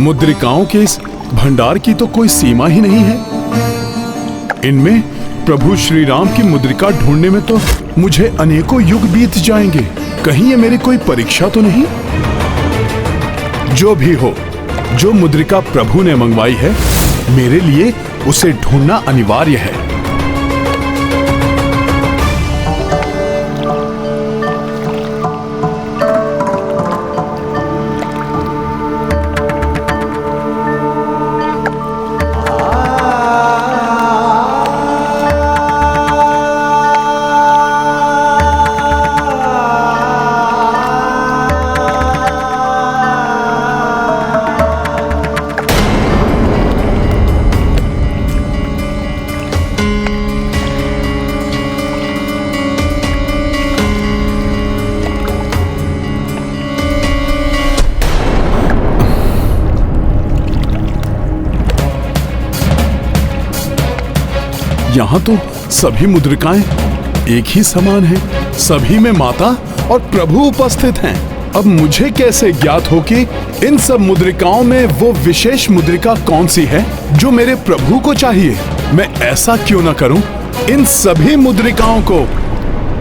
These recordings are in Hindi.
मुद्रिकाओं के इस भंडार की तो कोई सीमा ही नहीं है। इनमें प्रभु श्री राम की मुद्रिका ढूंढने में तो मुझे अनेकों युग बीत जाएंगे। कहीं ये मेरी कोई परीक्षा तो नहीं? जो भी हो, जो मुद्रिका प्रभु ने मंगवाई है, मेरे लिए उसे ढूंढना अनिवार्य है। यहाँ तो सभी मुद्रिकाएं एक ही समान हैं। सभी में माता और प्रभु उपस्थित हैं। अब मुझे कैसे ज्ञात हो कि इन सब मुद्रिकाओं में वो विशेष मुद्रिका कौन सी है जो मेरे प्रभु को चाहिए? मैं ऐसा क्यों न करूं, इन सभी मुद्रिकाओं को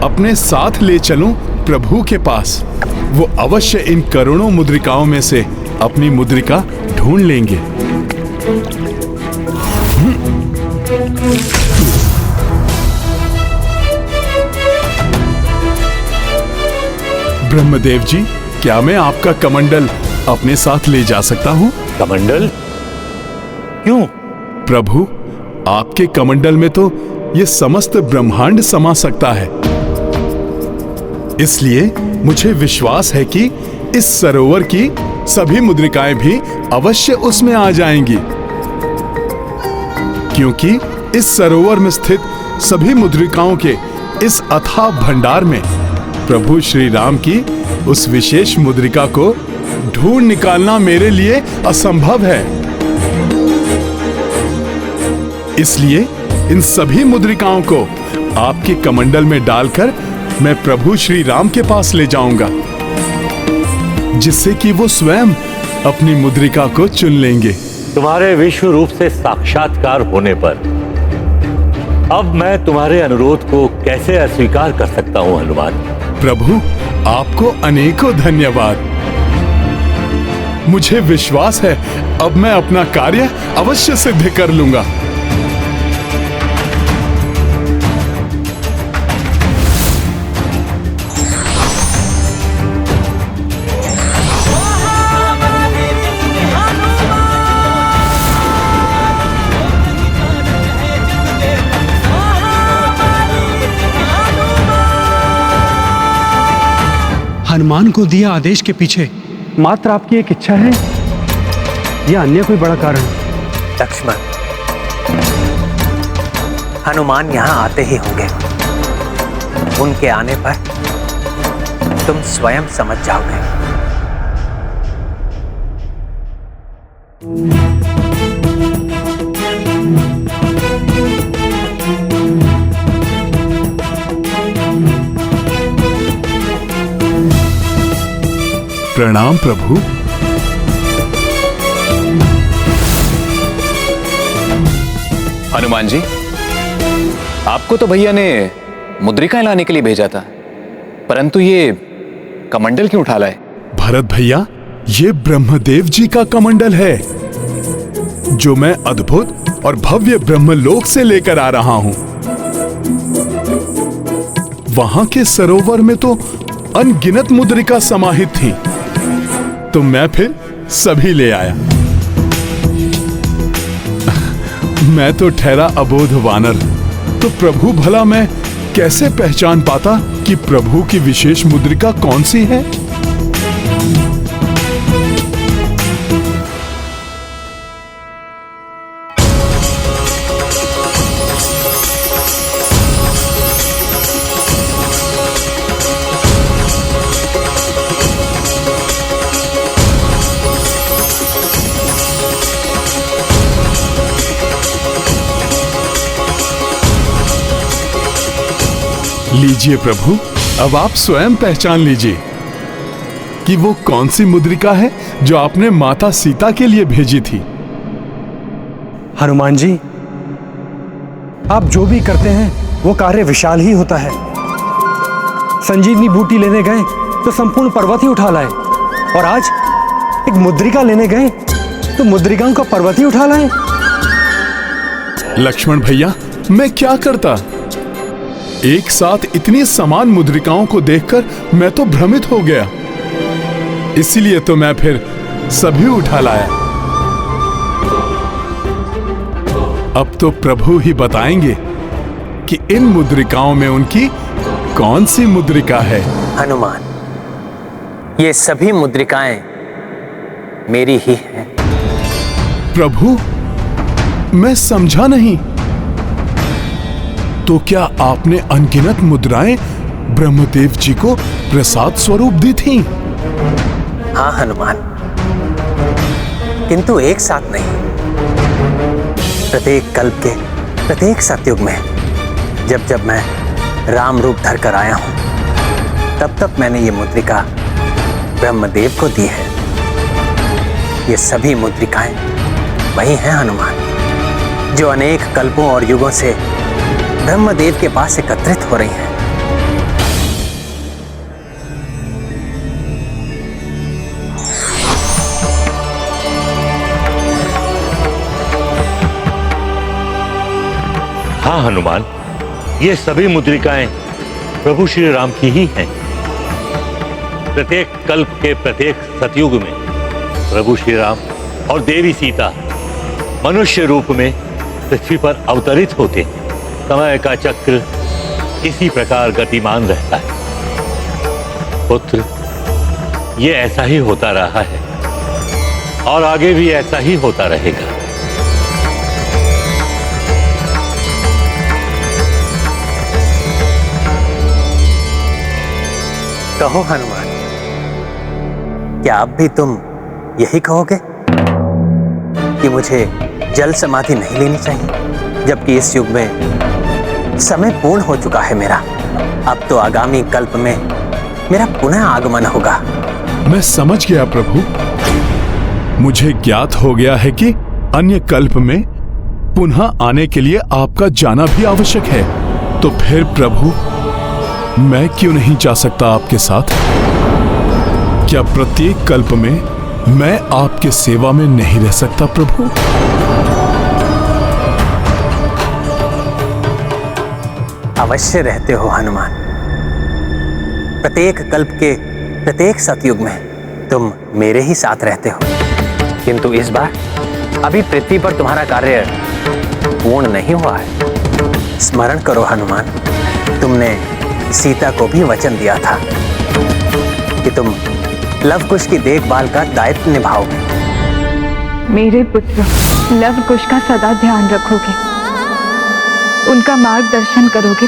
अपने साथ ले चलूं प्रभु के पास। वो अवश्य इन करोड़ों मुद्रिकाओं में से अपनी मुद्रिका ढूंढ लेंगे। ब्रह्मदेव जी, क्या मैं आपका कमंडल अपने साथ ले जा सकता हूँ? कमंडल? क्यों? प्रभु, आपके कमंडल में तो ये समस्त ब्रह्मांड समा सकता है। इसलिए मुझे विश्वास है कि इस सरोवर की सभी मुद्रिकाएं भी अवश्य उसमें आ जाएंगी, क्योंकि इस सरोवर में स्थित सभी मुद्रिकाओं के इस अथाह भंडार में प्रभु श्री राम की उस विशेष मुद्रिका को ढूंढ निकालना मेरे लिए असंभव है। इसलिए इन सभी मुद्रिकाओं को आपके कमंडल में डालकर मैं प्रभु श्री राम के पास ले जाऊंगा, जिससे कि वो स्वयं अपनी मुद्रिका को चुन लेंगे। तुम्हारे विश्व रूप से साक्षात्कार होने पर अब मैं तुम्हारे अनुरोध को कैसे अस्वीकार कर सकता हूं हनुमान? प्रभु, आपको अनेकों धन्यवाद। मुझे विश्वास है अब मैं अपना कार्य अवश्य सिद्ध कर लूंगा। हनुमान को दिया आदेश के पीछे मात्र आपकी एक इच्छा है या अन्य कोई बड़ा कारण? लक्ष्मण, हनुमान यहाँ आते ही होंगे। उनके आने पर तुम स्वयं समझ जाओगे। प्रणाम प्रभु। हनुमान जी, आपको तो भैया ने मुद्रिकाएं लाने के लिए भेजा था, परंतु ये कमंडल क्यों उठा लाए? भरत भैया, ये ब्रह्मदेव जी का कमंडल है, जो मैं अद्भुत और भव्य ब्रह्मलोक से लेकर आ रहा हूं। वहां के सरोवर में तो अनगिनत मुद्रिका समाहित थी, तो मैं फिर सभी ले आया। मैं तो ठहरा अबोध वानर, तो प्रभु भला मैं कैसे पहचान पाता कि प्रभु की विशेष मुद्रिका कौन सी है? लीजिए प्रभु, अब आप स्वयं पहचान लीजिए कि वो कौन सी मुद्रिका है जो आपने माता सीता के लिए भेजी थी। हनुमान जी, आप जो भी करते हैं वो कार्य विशाल ही होता है। संजीवनी बूटी लेने गए तो संपूर्ण पर्वत ही उठा लाए, और आज एक मुद्रिका लेने गए तो मुद्रिकाओं का पर्वत ही उठा लाए। लक्ष्मण भैया, मैं क्या करता? एक साथ इतनी समान मुद्रिकाओं को देखकर मैं तो भ्रमित हो गया। इसीलिए तो मैं फिर सभी उठा लाया। अब तो प्रभु ही बताएंगे कि इन मुद्रिकाओं में उनकी कौन सी मुद्रिका है। हनुमान, ये सभी मुद्रिकाएं मेरी ही हैं। प्रभु, मैं समझा नहीं। तो क्या आपने अनगिनत मुद्राएं ब्रह्मदेव जी को प्रसाद स्वरूप दी थीं? हाँ हनुमान, किंतु एक साथ नहीं। प्रत्येक कल्प के प्रत्येक सतयुग में जब जब मैं राम रूप धर कर आया हूं, तब तब मैंने ये मुद्रिका ब्रह्मदेव को दी है। ये सभी मुद्रिकाएं वही हैं हनुमान, जो अनेक कल्पों और युगों से ब्रह्मदेव के पास एकत्रित हो रही हैं। हाँ हनुमान, ये सभी मुद्रिकाएं प्रभु श्री राम की ही हैं। प्रत्येक कल्प के प्रत्येक सतयुग में प्रभु श्री राम और देवी सीता मनुष्य रूप में पृथ्वी पर अवतरित होते हैं। समय का चक्र इसी प्रकार गतिमान रहता है। पुत्र, ये ऐसा ही होता रहा है और आगे भी ऐसा ही होता रहेगा। कहो हनुमान, क्या अब भी तुम यही कहोगे कि मुझे जल समाधि नहीं लेनी चाहिए, जबकि इस युग में समय पूर्ण हो चुका है मेरा। अब तो आगामी कल्प में मेरा पुनः आगमन होगा। मैं समझ गया प्रभु। मुझे ज्ञात हो गया है कि अन्य कल्प में पुनः आने के लिए आपका जाना भी आवश्यक है। तो फिर प्रभु, मैं क्यों नहीं जा सकता आपके साथ? क्या प्रत्येक कल्प में मैं आपके सेवा में नहीं रह सकता प्रभु? अवश्य रहते हो हनुमान। प्रत्येक कल्प के प्रत्येक सतयुग में तुम मेरे ही साथ रहते हो। किंतु इस बार अभी पृथ्वी पर तुम्हारा कार्य पूर्ण नहीं हुआ है। स्मरण करो हनुमान, तुमने सीता को भी वचन दिया था कि तुम लव-कुश की देखभाल का दायित्व निभाओगे। मेरे पुत्र लव कुश का सदा ध्यान रखोगे, उनका मार्गदर्शन करोगे।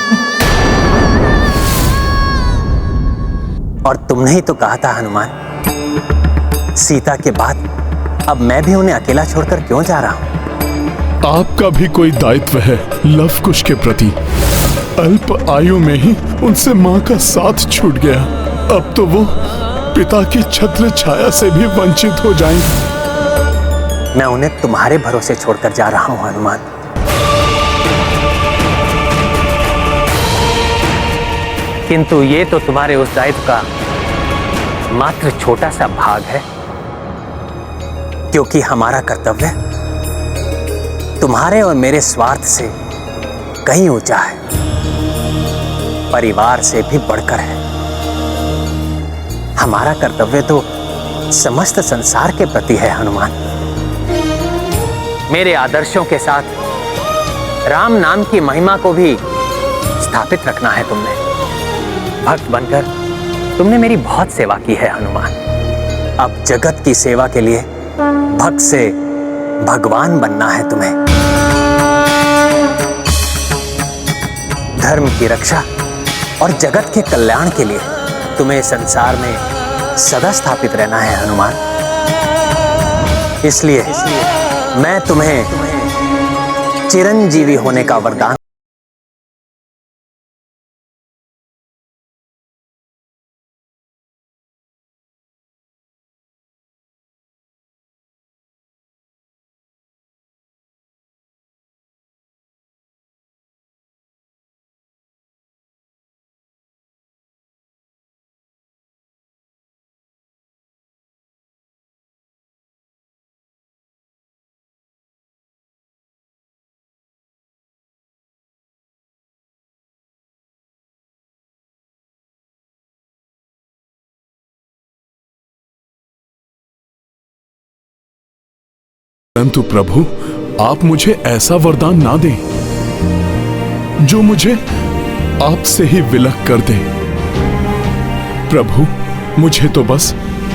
और तुमने ही तो कहा था हनुमान, सीता के बाद अब मैं भी उन्हें अकेला छोड़कर क्यों जा रहा हूं? आपका भी कोई दायित्व है लव कुश के प्रति। अल्प आयु में ही उनसे मां का साथ छूट गया। अब तो वो पिता की छत्र छाया से भी वंचित हो जाएंगे। मैं उन्हें तुम्हारे भरोसे छोड़कर जा रहा हूं हनुमान। किंतु ये तो तुम्हारे उस दायित्व का मात्र छोटा सा भाग है, क्योंकि हमारा कर्तव्य तुम्हारे और मेरे स्वार्थ से कहीं ऊंचा है, परिवार से भी बढ़कर है। हमारा कर्तव्य तो समस्त संसार के प्रति है हनुमान। मेरे आदर्शों के साथ राम नाम की महिमा को भी स्थापित रखना है तुमने। भक्त बनकर तुमने मेरी बहुत सेवा की है हनुमान। अब जगत की सेवा के लिए भक्त से भगवान बनना है तुम्हें। धर्म की रक्षा और जगत के कल्याण के लिए तुम्हें संसार में सदा स्थापित रहना है हनुमान। इसलिए मैं तुम्हें चिरंजीवी होने का वरदान परंतु प्रभु आप मुझे ऐसा वरदान ना दें जो मुझे आपसे ही विलग कर दे। प्रभु मुझे तो बस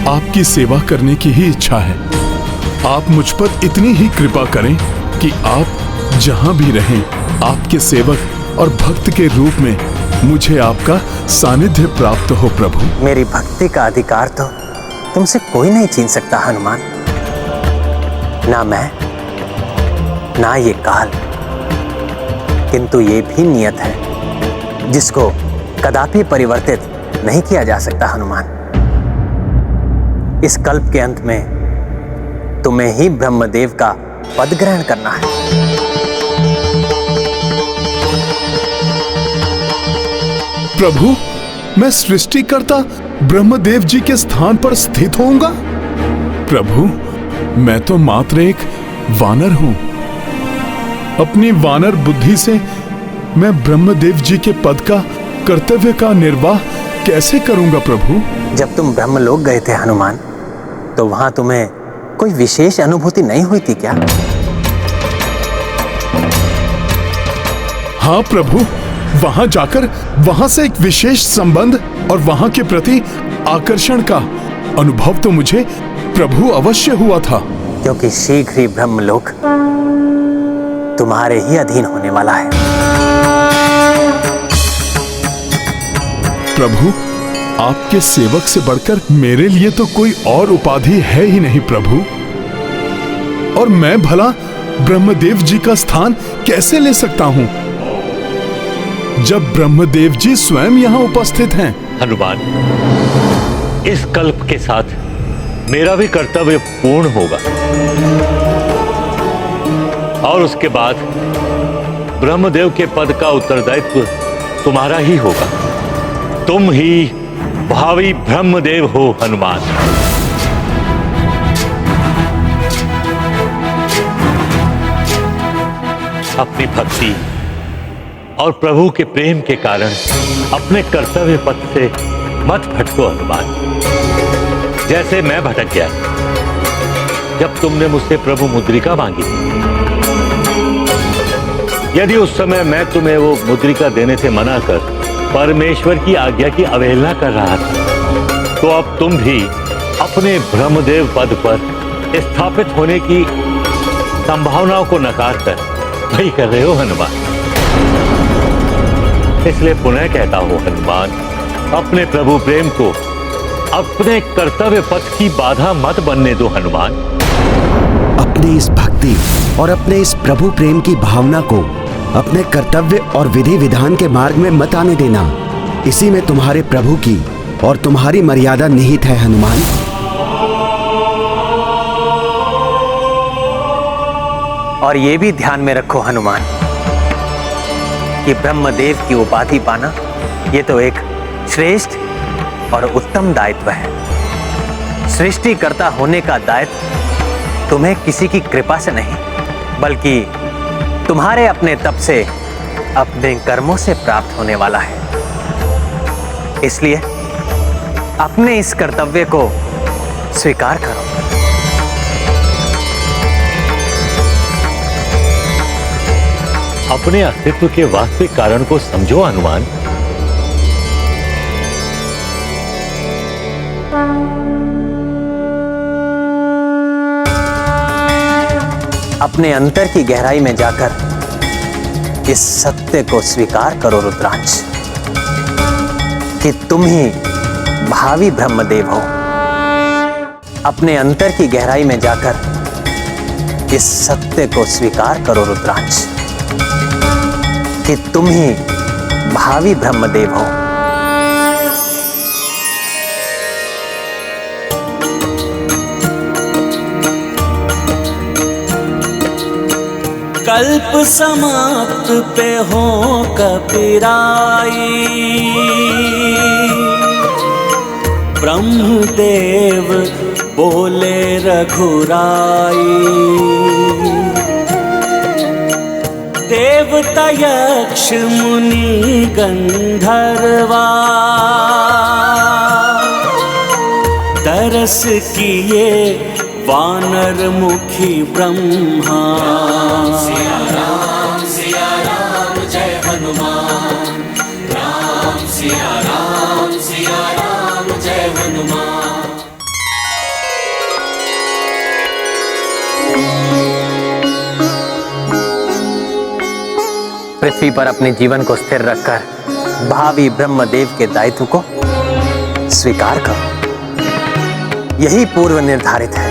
आपकी सेवा करने की ही इच्छा है। आप मुझ पर इतनी ही कृपा करें कि आप जहां भी रहें आपके सेवक और भक्त के रूप में मुझे आपका सानिध्य प्राप्त हो। प्रभु मेरी भक्ति का अधिकार तो तुमसे कोई नहीं छीन सकता हनुमान, ना मैं ना ये काल। किंतु ये भी नियत है जिसको कदापि परिवर्तित नहीं किया जा सकता हनुमान। इस कल्प के अंत में तुम्हें ही ब्रह्मदेव का पद ग्रहण करना है। प्रभु मैं सृष्टिकर्ता ब्रह्मदेव जी के स्थान पर स्थित होऊंगा। प्रभु मैं तो मात्र एक वानर हूं। अपनी वानर बुद्धि से मैं ब्रह्मदेव जी के पद का कर्तव्य का निर्वाह कैसे करूंगा। प्रभु जब तुम ब्रह्मलोक गए थे हनुमान, तो वहां तुम्हें कोई विशेष अनुभूति नहीं हुई थी क्या? हाँ प्रभु, वहां जाकर वहां से एक विशेष संबंध और वहां के प्रति आकर्षण का अनुभव तो मुझे प्रभु अवश्य हुआ था। क्योंकि शीघ्र ही ब्रह्मलोक तुम्हारे ही अधीन होने वाला है। प्रभु आपके सेवक से बढ़कर मेरे लिए तो कोई और उपाधि है ही नहीं प्रभु। और मैं भला ब्रह्मदेव जी का स्थान कैसे ले सकता हूं जब ब्रह्मदेव जी स्वयं यहां उपस्थित हैं। हनुमान, इस कल्प के साथ मेरा भी कर्तव्य पूर्ण होगा और उसके बाद ब्रह्मदेव के पद का उत्तरदायित्व तुम्हारा ही होगा। तुम ही भावी ब्रह्मदेव हो हनुमान। अपनी भक्ति और प्रभु के प्रेम के कारण अपने कर्तव्य पथ से मत भटको हनुमान। जैसे मैं भटक गया जब तुमने मुझसे प्रभु मुद्रिका मांगी। यदि उस समय मैं तुम्हें वो मुद्रिका देने से मना कर परमेश्वर की आज्ञा की अवहेलना कर रहा था, तो अब तुम भी अपने ब्रह्मदेव पद पर स्थापित होने की संभावनाओं को नकार कर वही कर रहे हो हनुमान। इसलिए पुनः कहता हूं हनुमान, अपने प्रभु प्रेम को अपने कर्तव्य पथ की बाधा मत बनने दो हनुमान। अपनी इस भक्ति और अपने इस प्रभु प्रेम की भावना को अपने कर्तव्य और विधि विधान के मार्ग में मत आने देना। इसी में तुम्हारे प्रभु की और तुम्हारी मर्यादा निहित है हनुमान। और ये भी ध्यान में रखो हनुमान कि ब्रह्मदेव की उपाधि पाना ये तो एक श्रेष्ठ और उत्तम दायित्व है। सृष्टिकर्ता होने का दायित्व तुम्हें किसी की कृपा से नहीं, बल्कि तुम्हारे अपने तप से, अपने कर्मों से प्राप्त होने वाला है। इसलिए अपने इस कर्तव्य को स्वीकार करो। अपने अस्तित्व के वास्तविक कारण को समझो हनुमान। अपने अंतर की गहराई में जाकर इस सत्य को स्वीकार करो रुद्रांश कि तुम ही भावी ब्रह्मदेव हो। अपने अंतर की गहराई में जाकर इस सत्य को स्वीकार करो रुद्रांश कि तुम ही भावी ब्रह्मदेव हो। कल्प समाप्त पे हो कपिराई, ब्रह्मदेव बोले रघुराई। देवता यक्ष मुनि गंधर्वा, तरस किए वानर मुखी ब्रह्मा। सिया राम जय हनुमान। राम सिया राम जय हनुमान। पृथ्वी पर अपने जीवन को स्थिर रखकर भावी ब्रह्मदेव के दायित्व को स्वीकार करो। यही पूर्व निर्धारित है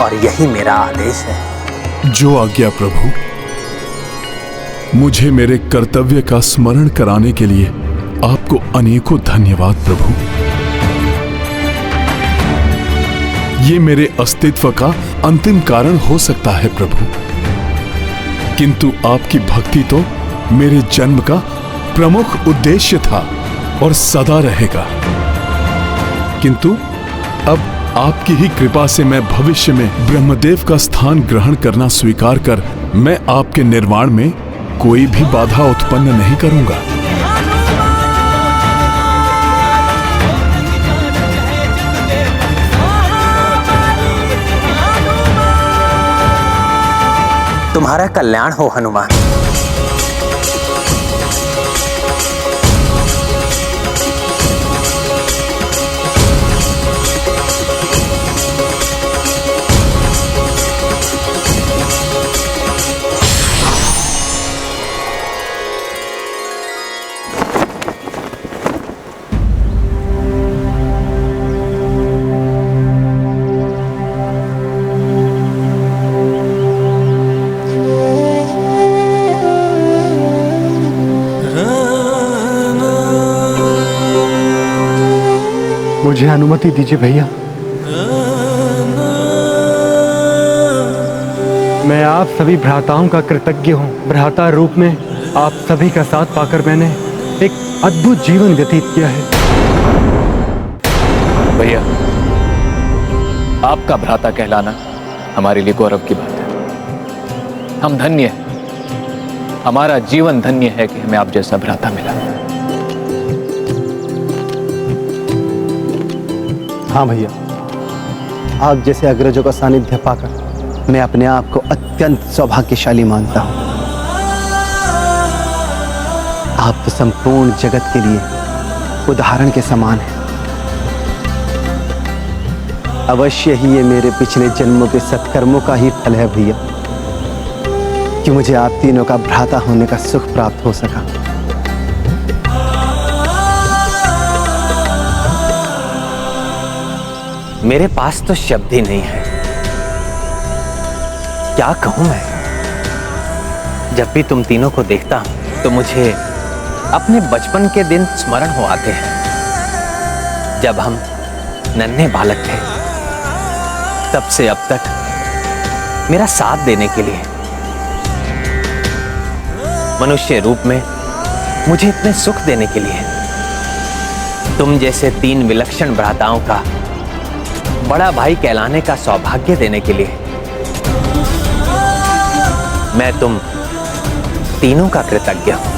और यही मेरा आदेश है। जो आज्ञा प्रभु। मुझे मेरे कर्तव्य का स्मरण कराने के लिए आपको अनेकों धन्यवाद प्रभु। ये मेरे अस्तित्व का अंतिम कारण हो सकता है प्रभु, किंतु आपकी भक्ति तो मेरे जन्म का प्रमुख उद्देश्य था और सदा रहेगा। किंतु अब आपकी ही कृपा से मैं भविष्य में ब्रह्मदेव का स्थान ग्रहण करना स्वीकार कर मैं आपके निर्माण में कोई भी बाधा उत्पन्न नहीं करूंगा। तुम्हारा कल्याण हो हनुमान। मुझे अनुमति दीजिए भैया। मैं आप सभी भ्राताओं का कृतज्ञ हूँ। भ्राता रूप में आप सभी का साथ पाकर मैंने एक अद्भुत जीवन व्यतीत किया है। भैया, आपका भ्राता कहलाना हमारे लिए गौरव की बात है। हम धन्य हैं, हमारा जीवन धन्य है कि हमें आप जैसा भ्राता मिला। हाँ भैया, आप जैसे अग्रजों का सानिध्य पाकर मैं अपने आप को अत्यंत सौभाग्यशाली मानता हूँ। आप तो संपूर्ण जगत के लिए उदाहरण के समान हैं। अवश्य ही ये मेरे पिछले जन्मों के सत्कर्मों का ही फल है भैया कि मुझे आप तीनों का भ्राता होने का सुख प्राप्त हो सका। मेरे पास तो शब्द ही नहीं है। क्या कहूं मैं? जब भी तुम तीनों को देखता हूं तो मुझे अपने बचपन के दिन स्मरण हो आते हैं, जब हम नन्हे बालक थे। तब से अब तक मेरा साथ देने के लिए, मनुष्य रूप में मुझे इतने सुख देने के लिए, तुम जैसे 3 विलक्षण भ्राताओं का बड़ा भाई कहलाने का सौभाग्य देने के लिए मैं तुम तीनों का कृतज्ञ हूं।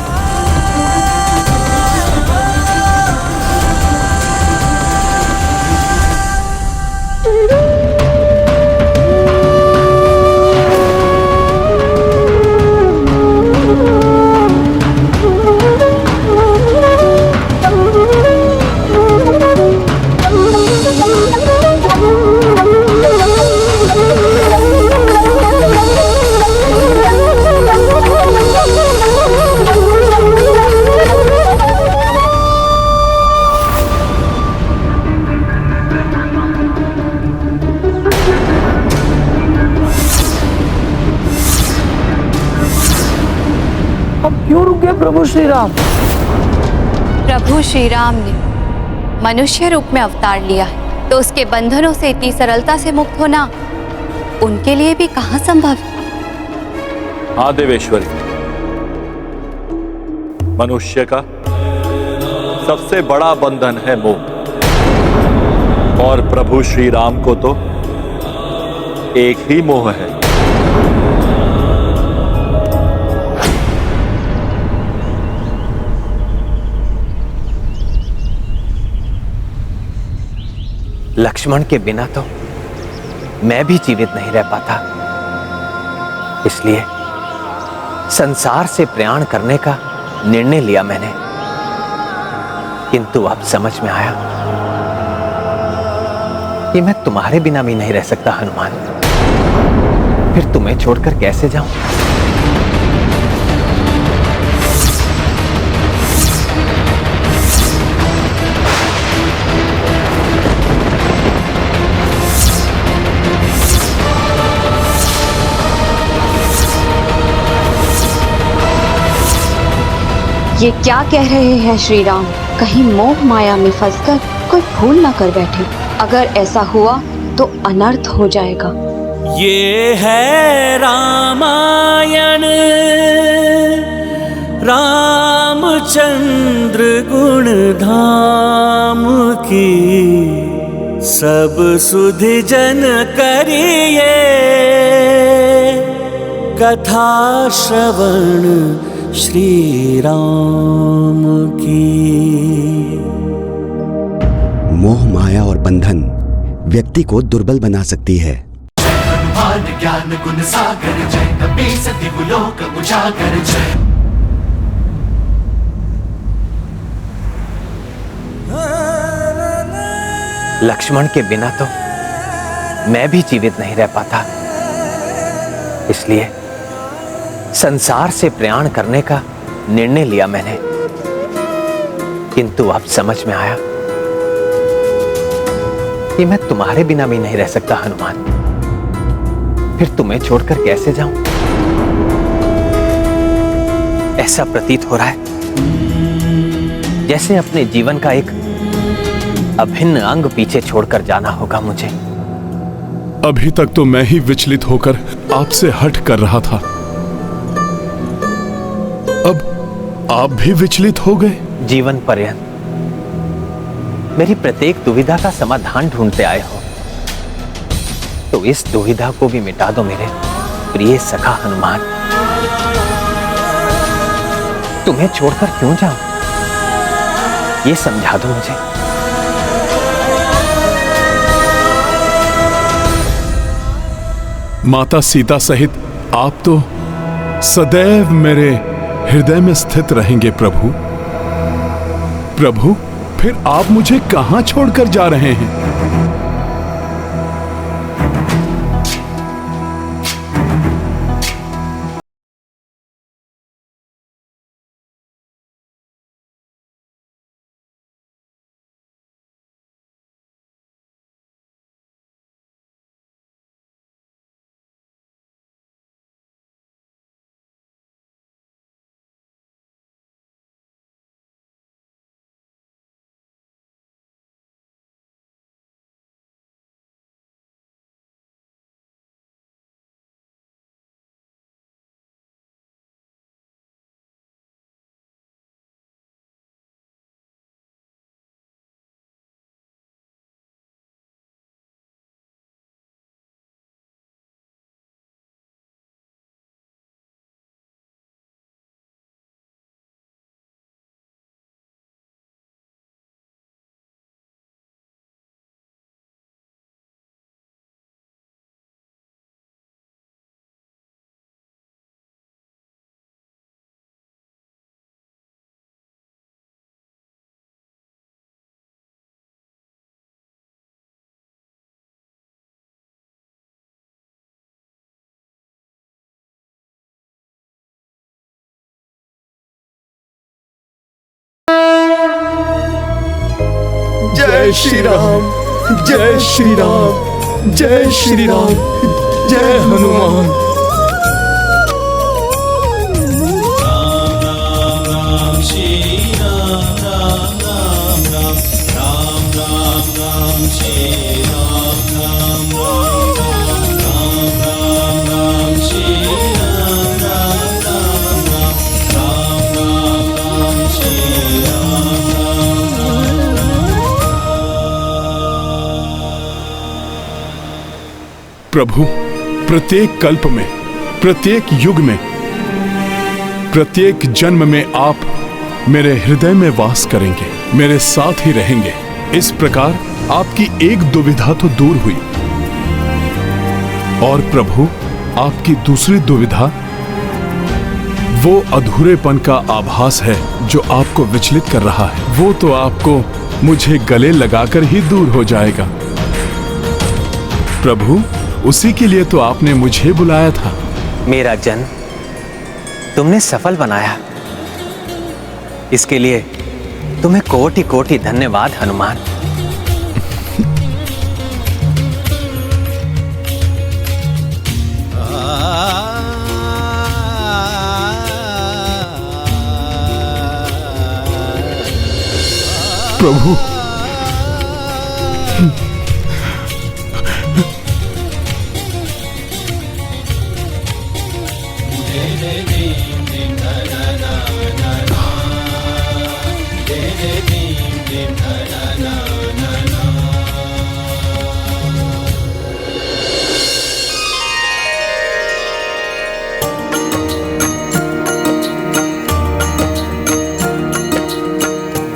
क्यों रुक गए प्रभु श्री राम? प्रभु श्री राम ने मनुष्य रूप में अवतार लिया है, तो उसके बंधनों से इतनी सरलता से मुक्त होना उनके लिए भी कहां संभव है। हाँ देवेश्वरी, मनुष्य का सबसे बड़ा बंधन है मोह, और प्रभु श्री राम को तो एक ही मोह है। लक्ष्मण के बिना तो मैं भी जीवित नहीं रह पाता, इसलिए संसार से प्रयाण करने का निर्णय लिया मैंने। किंतु अब समझ में आया कि मैं तुम्हारे बिना भी नहीं रह सकता हनुमान। फिर तुम्हें छोड़कर कैसे जाऊं? ये क्या कह रहे हैं श्री राम? कहीं मोह माया में फंसकर कोई भूल न कर बैठे। अगर ऐसा हुआ तो अनर्थ हो जाएगा। ये है रामायण, रामचंद्र गुण धाम की, सब सुधि जन करिए कथा श्रवण श्री राम की। मोह माया और बंधन व्यक्ति को दुर्बल बना सकती है। ज्ञान गुण सागर जय, कपी सति लोक उजागर जय। लक्ष्मण के बिना तो मैं भी जीवित नहीं रह पाता, इसलिए संसार से प्रयाण करने का निर्णय लिया मैंने। किंतु अब समझ में आया कि मैं तुम्हारे बिना भी नहीं रह सकता हनुमान। फिर तुम्हें छोड़कर कैसे जाऊं? ऐसा प्रतीत हो रहा है जैसे अपने जीवन का एक अभिन्न अंग पीछे छोड़कर जाना होगा मुझे। अभी तक तो मैं ही विचलित होकर आपसे हट कर रहा था, अब आप भी विचलित हो गए। जीवन पर्यंत मेरी प्रत्येक दुविधा का समाधान ढूंढते आए हो, तो इस दुविधा को भी मिटा दो मेरे प्रिय सखा हनुमान। तुम्हें छोड़कर क्यों जाऊं, ये समझा दो मुझे। माता सीता सहित आप तो सदैव मेरे हृदय में स्थित रहेंगे प्रभु। प्रभु, फिर आप मुझे कहां छोड़कर जा रहे हैं? जय श्री राम, जय श्री राम, जय श्री राम, जय हनुमान। प्रभु, प्रत्येक कल्प में, प्रत्येक युग में, प्रत्येक जन्म में आप मेरे हृदय में वास करेंगे, मेरे साथ ही रहेंगे। इस प्रकार आपकी एक दुविधा तो दूर हुई, और प्रभु आपकी दूसरी दुविधा वो अधूरेपन का आभास है जो आपको विचलित कर रहा है। वो तो आपको मुझे गले लगाकर ही दूर हो जाएगा। प्रभु, उसी के लिए तो आपने मुझे बुलाया था। मेरा जन्म तुमने सफल बनाया, इसके लिए तुम्हें कोटि कोटि धन्यवाद हनुमान। प्रभु,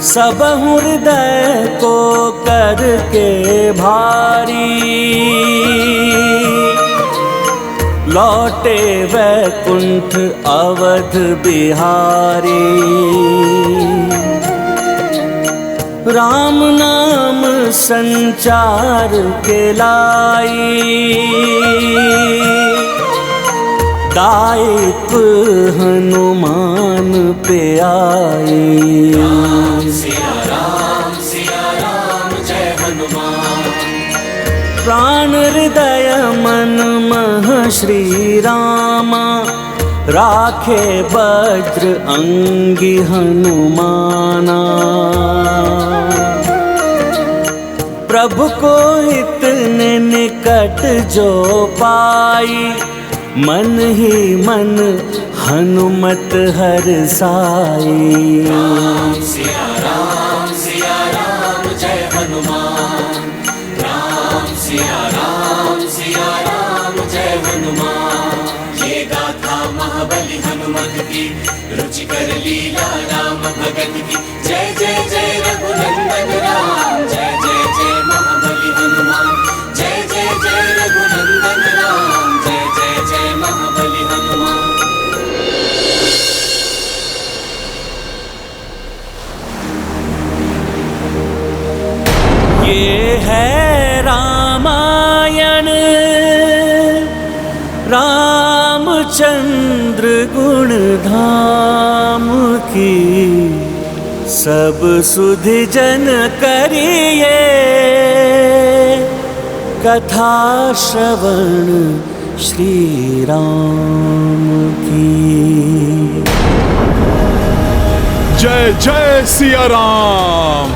सब हृदय को करके भारी, लौटे वैकुंठ अवध बिहारी। राम नाम संचार के लाई, दायित्व हनुमान पे आई। राम सिया राम जय हनुमान। प्राण हृदय मन मह श्री रामा, राखे वज्र अंगी हनुमाना। प्रभु को इतने निकट जो पाई, मन ही मन हनुमत हर साई। राम सिया राम जय हनुमान। राम सिया राम जय हनुमान। ये गाथा महाबली हनुमत की, रुचि कर लीला राम भगत की। जय जय जय रघुनंदन राम, जय जय जय महाबली हनुमान। जय जय जय रघुनंदन राम, जय जय जय महाबली हनुमान। ये है रामायण, रामचंद्र गुण धाम की। सब सुधि जन करिए, कथा श्रवण श्री राम की। जय जय सिया राम।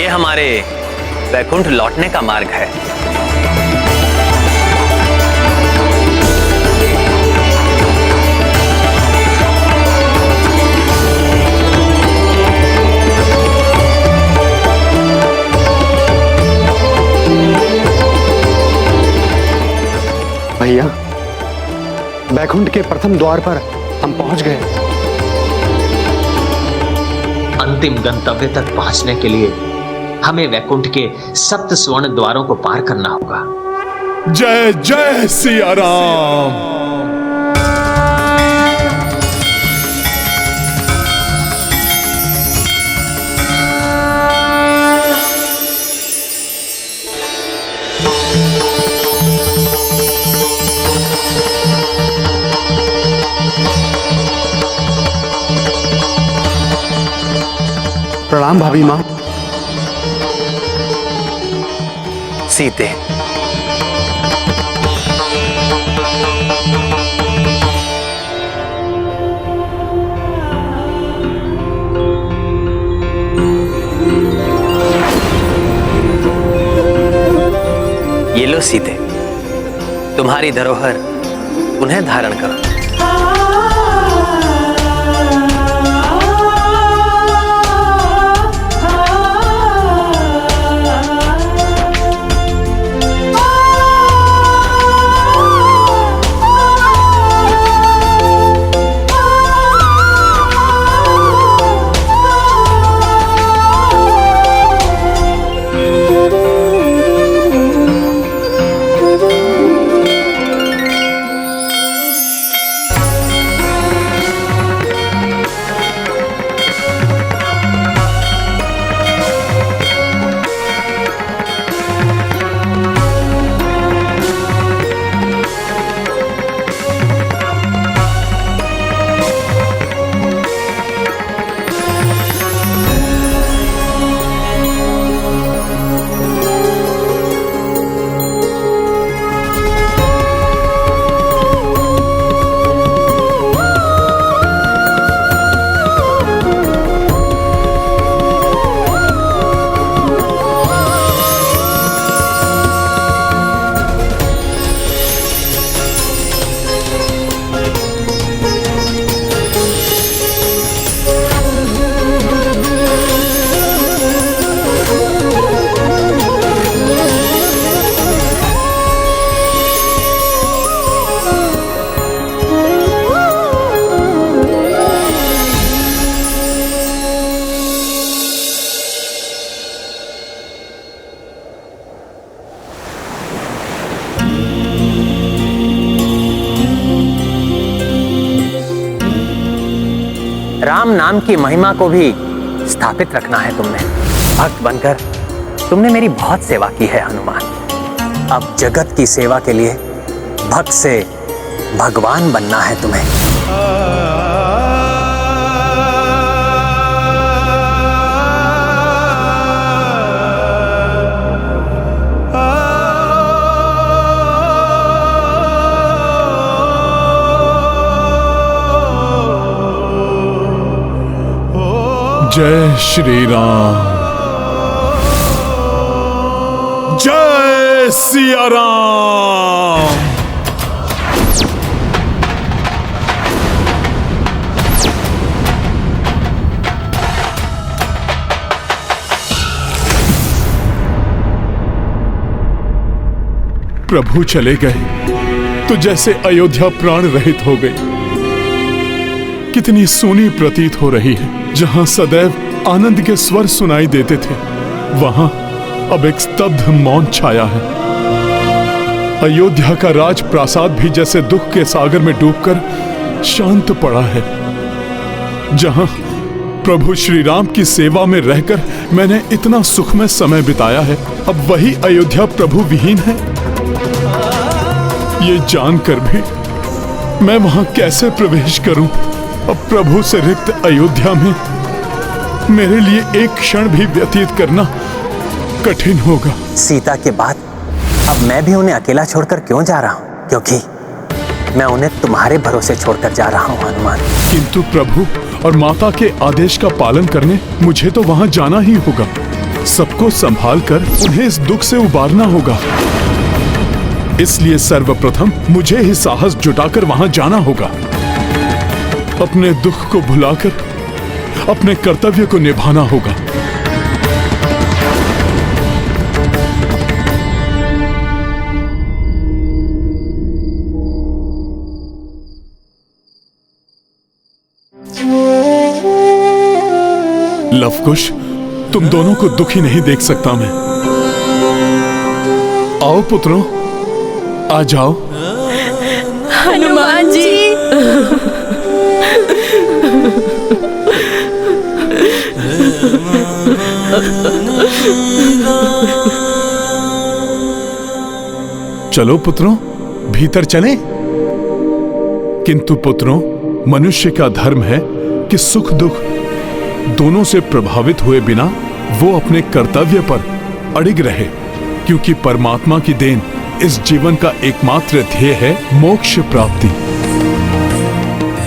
हमारे वैकुंठ लौटने का मार्ग है। भैया, वैकुंठ के प्रथम द्वार पर हम पहुंच गए। अंतिम गंतव्य तक पहुंचने के लिए हमें वैकुंठ के 7 स्वर्ण द्वारों को पार करना होगा। जय जय सिया राम। प्रणाम भाभी माँ। सीते, लो सीते, तुम्हारी धरोहर उन्हें धारण करो। राम नाम की महिमा को भी स्थापित रखना है तुमने। भक्त बनकर तुमने मेरी बहुत सेवा की है हनुमान। अब जगत की सेवा के लिए भक्त से भगवान बनना है तुम्हें। जय श्री राम, जय सिया राम। प्रभु चले गए तो जैसे अयोध्या प्राण रहित हो गई। कितनी सूनी प्रतीत हो रही है। जहां सदैव आनंद के स्वर सुनाई देते थे, वहां अब एक स्तब्ध मौन छाया है। अयोध्या का राज प्रासाद भी जैसे दुख के सागर में डूबकर शांत पड़ा है। जहां प्रभु श्री राम की सेवा में रहकर मैंने इतना सुखमय समय बिताया है, अब वही अयोध्या प्रभु विहीन है। ये जानकर भी मैं वहां कैसे प्रवेश करूं? अब प्रभु से रिक्त अयोध्या में मेरे लिए एक क्षण भी व्यतीत करना कठिन होगा। सीता के बाद अब मैं भी उन्हें अकेला छोड़कर क्यों जा रहा हूं? क्योंकि मैं उन्हें तुम्हारे भरोसे छोड़कर जा रहा हूं हनुमान। किंतु प्रभु और माता के आदेश का पालन करने मुझे तो वहां जाना ही होगा। सबको संभाल कर उन्हें इस दुख से उबारना होगा। इसलिए सर्वप्रथम मुझे ही साहस जुटाकर वहां जाना होगा। अपने दुख को भुलाकर अपने कर्तव्य को निभाना होगा। लवकुश, तुम दोनों को दुखी नहीं देख सकता मैं। आओ पुत्रों, आ जाओ। हनुमान जी। चलो पुत्रों, भीतर चलें। किंतु पुत्रों, मनुष्य का धर्म है कि सुख दुख दोनों से प्रभावित हुए बिना वो अपने कर्तव्य पर अड़िग रहे, क्योंकि परमात्मा की देन इस जीवन का एकमात्र ध्येय है मोक्ष प्राप्ति,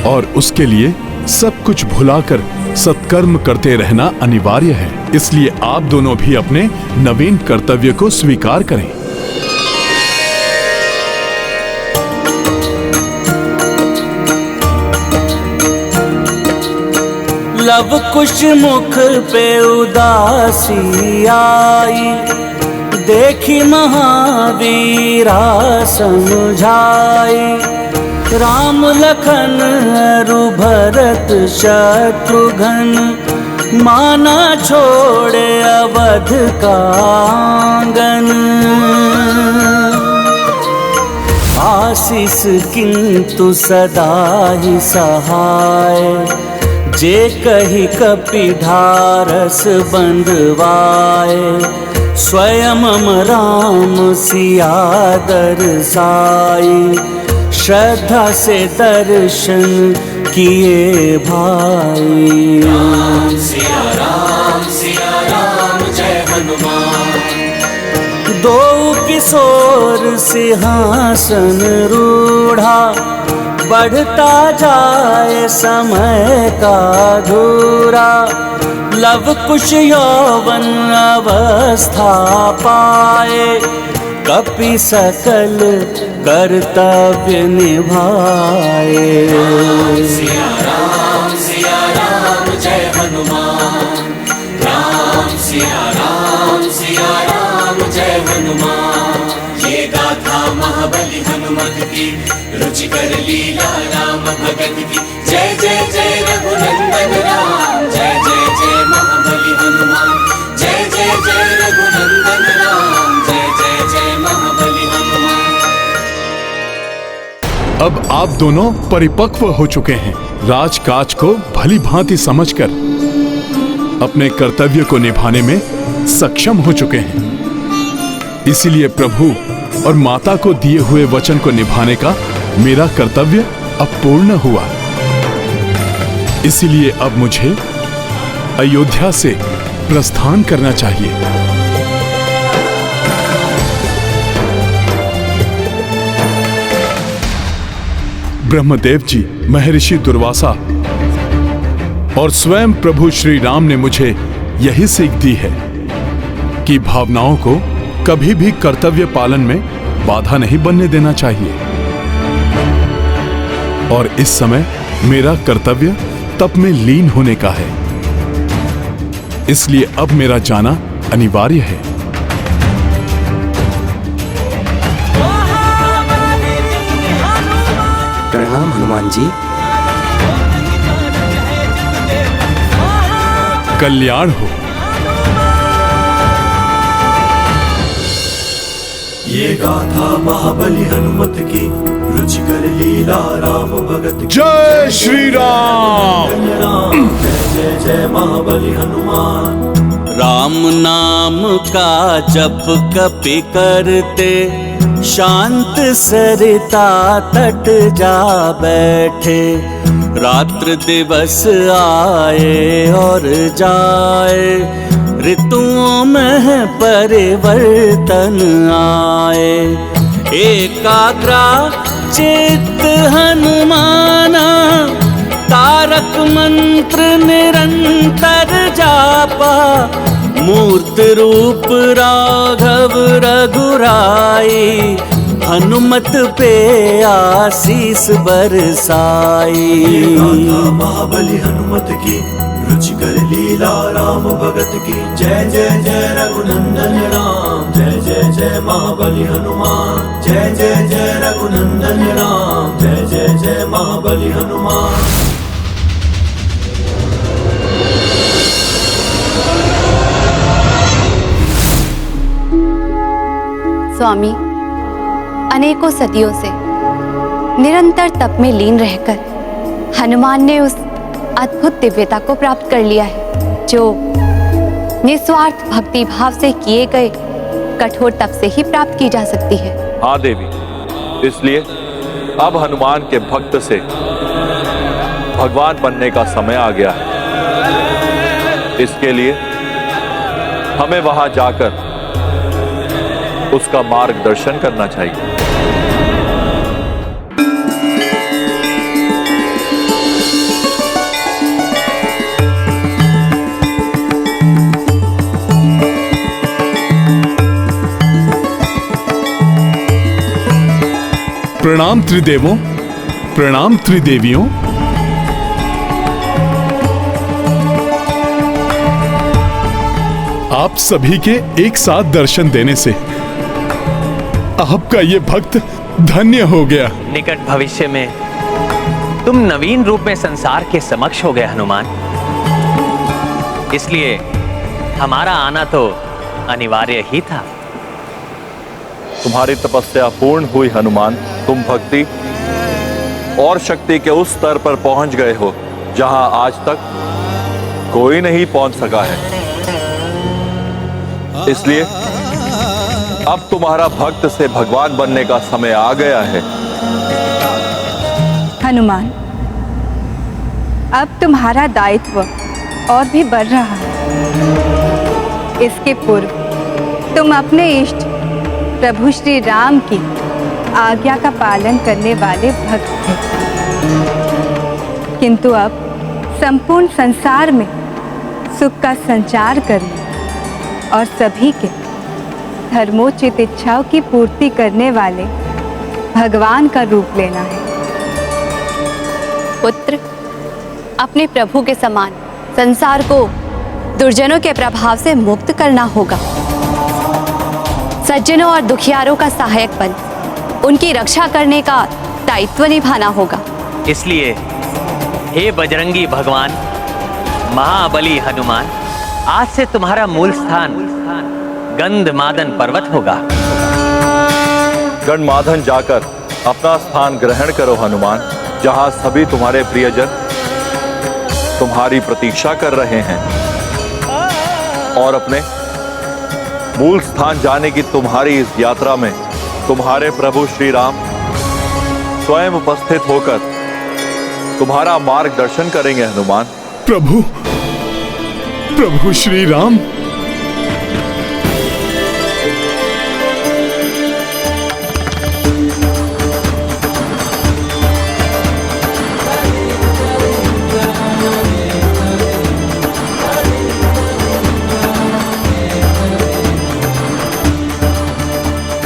और उसके लिए सब कुछ भुलाकर सत्कर्म करते रहना अनिवार्य है। इसलिए आप दोनों भी अपने नवीन कर्तव्य को स्वीकार करें। लव कुश मुख पे उदासी आई, देखी महावीरा समझाई। राम लखन अरु भरत शत्रुघ्न, माना छोड़े अवध का आंगन। आशीष किंतु सदा ही सहाय, जे कही कपिढारस बंधवाए। स्वयं राम सिया दरसाई, श्रद्धा से दर्शन किए भाई। राम सिया राम जय हनुमान। दो किशोर सिंहासन रूढ़ा, बढ़ता जाए समय का धूरा। लव कुश यौवन अवस्था पाए, कपि सकल कर्तव्य निभाए। सिया राम जय हनुमान। राम सिया राम जय हनुमान। ये गाथा महाबली हनुमत की, रुचिकर लीला राम भगत की। जय जय जय रघुनंदन राम, जय जय जय महाबली हनुमान। जय जय जय रघुनंदन राम, जय जय जय महाबली हनुमान। अब आप दोनों परिपक्व हो चुके हैं। राजकाज को भली भांति समझकर अपने कर्तव्य को निभाने में सक्षम हो चुके हैं। इसीलिए प्रभु और माता को दिए हुए वचन को निभाने का मेरा कर्तव्य अब पूर्ण हुआ। इसीलिए अब मुझे अयोध्या से प्रस्थान करना चाहिए। ब्रह्मदेव जी, महर्षि दुर्वासा और स्वयं प्रभु श्री राम ने मुझे यही सीख दी है कि भावनाओं को कभी भी कर्तव्य पालन में बाधा नहीं बनने देना चाहिए। और इस समय मेरा कर्तव्य तप में लीन होने का है, इसलिए अब मेरा जाना अनिवार्य है। प्रणाम हनुमान जी। कल्याण हो। ये गाथा महाबली हनुमत की, रुचिकर लीला राम भगत की। जय श्री राम। जय जय जय महाबली हनुमान। राम नाम का जप कपि करते, शांत सरिता तट जा बैठे। रात्र दिवस आए और जाए, ऋतुओं में परिवर्तन आए। एकाग्रा चित्त हनुमाना, तारक मंत्र निरंतर जापा। मूर्त रूप राघव रघुराई, हनुमत पे आशीष बरसाई। महाबली हनुमत की, रुचिकर लीला राम भगत की। जय जय जय रघुनंदन राम, जय जय जय महाबली हनुमान। जय जय जय रघुनंदन राम, जय जय जय महाबली हनुमान। स्वामी, अनेकों सदियों से निरंतर तप में लीन रहकर हनुमान ने उस अद्भुत दिव्यता को प्राप्त कर लिया है जो निस्वार्थ भक्ति भाव से किए गए कठोर तप से ही प्राप्त की जा सकती है। हाँ देवी, इसलिए अब हनुमान के भक्त से भगवान बनने का समय आ गया है। इसके लिए हमें वहां जाकर उसका मार्गदर्शन करना चाहिए। प्रणाम त्रिदेवों, प्रणाम त्रिदेवियों। आप सभी के एक साथ दर्शन देने से आपका ये भक्त धन्य हो गया। निकट भविष्य में तुम नवीन रूप में संसार के समक्ष हो गए हनुमान, इसलिए हमारा आना तो अनिवार्य ही था। तुम्हारी तपस्या पूर्ण हुई हनुमान। तुम भक्ति और शक्ति के उस स्तर पर पहुंच गए हो जहां आज तक कोई नहीं पहुंच सका है। इसलिए अब तुम्हारा भक्त से भगवान बनने का समय आ गया है। हनुमान, अब तुम्हारा दायित्व और भी बढ़ रहा है। इसके पूर्व तुम अपने इष्ट प्रभु श्री राम की आज्ञा का पालन करने वाले भक्त थे, किंतु अब संपूर्ण संसार में सुख का संचार करने और सभी के धर्मोचित इच्छाओं की पूर्ति करने वाले भगवान का रूप लेना है। पुत्र, अपने प्रभु के समान संसार को दुर्जनों के प्रभाव से मुक्त करना होगा। सज्जनों और दुखियारों का सहायक बन उनकी रक्षा करने का दायित्व निभाना होगा। इसलिए हे बजरंगी भगवान, महाबली हनुमान, आज से तुम्हारा मूल स्थान गंधमादन पर्वत होगा। गंधमादन जाकर अपना स्थान ग्रहण करो हनुमान, जहां सभी तुम्हारे प्रियजन तुम्हारी प्रतीक्षा कर रहे हैं और अपने मूल स्थान जाने की तुम्हारी इस यात्रा में तुम्हारे प्रभु श्री राम स्वयं उपस्थित होकर तुम्हारा मार्गदर्शन करेंगे हनुमान। प्रभु श्री राम,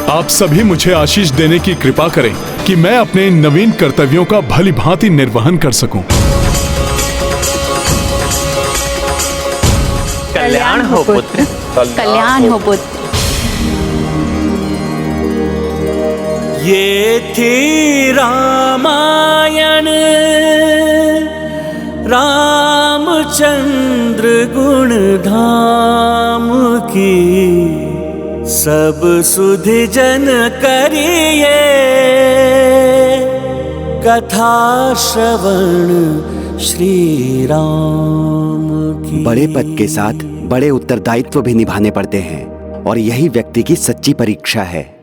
आप सभी मुझे आशीष देने की कृपा करें कि मैं अपने इन नवीन कर्तव्यों का भली भांति निर्वहन कर सकूं। कल्याण हो पुत्र, कल्याण हो पुत्र। ये थी रामायण रामचंद्र गुण धाम की, सब सुधि जन करिए कथा श्रवण श्री राम की। बड़े पद के साथ बड़े उत्तरदायित्व भी निभाने पड़ते हैं और यही व्यक्ति की सच्ची परीक्षा है।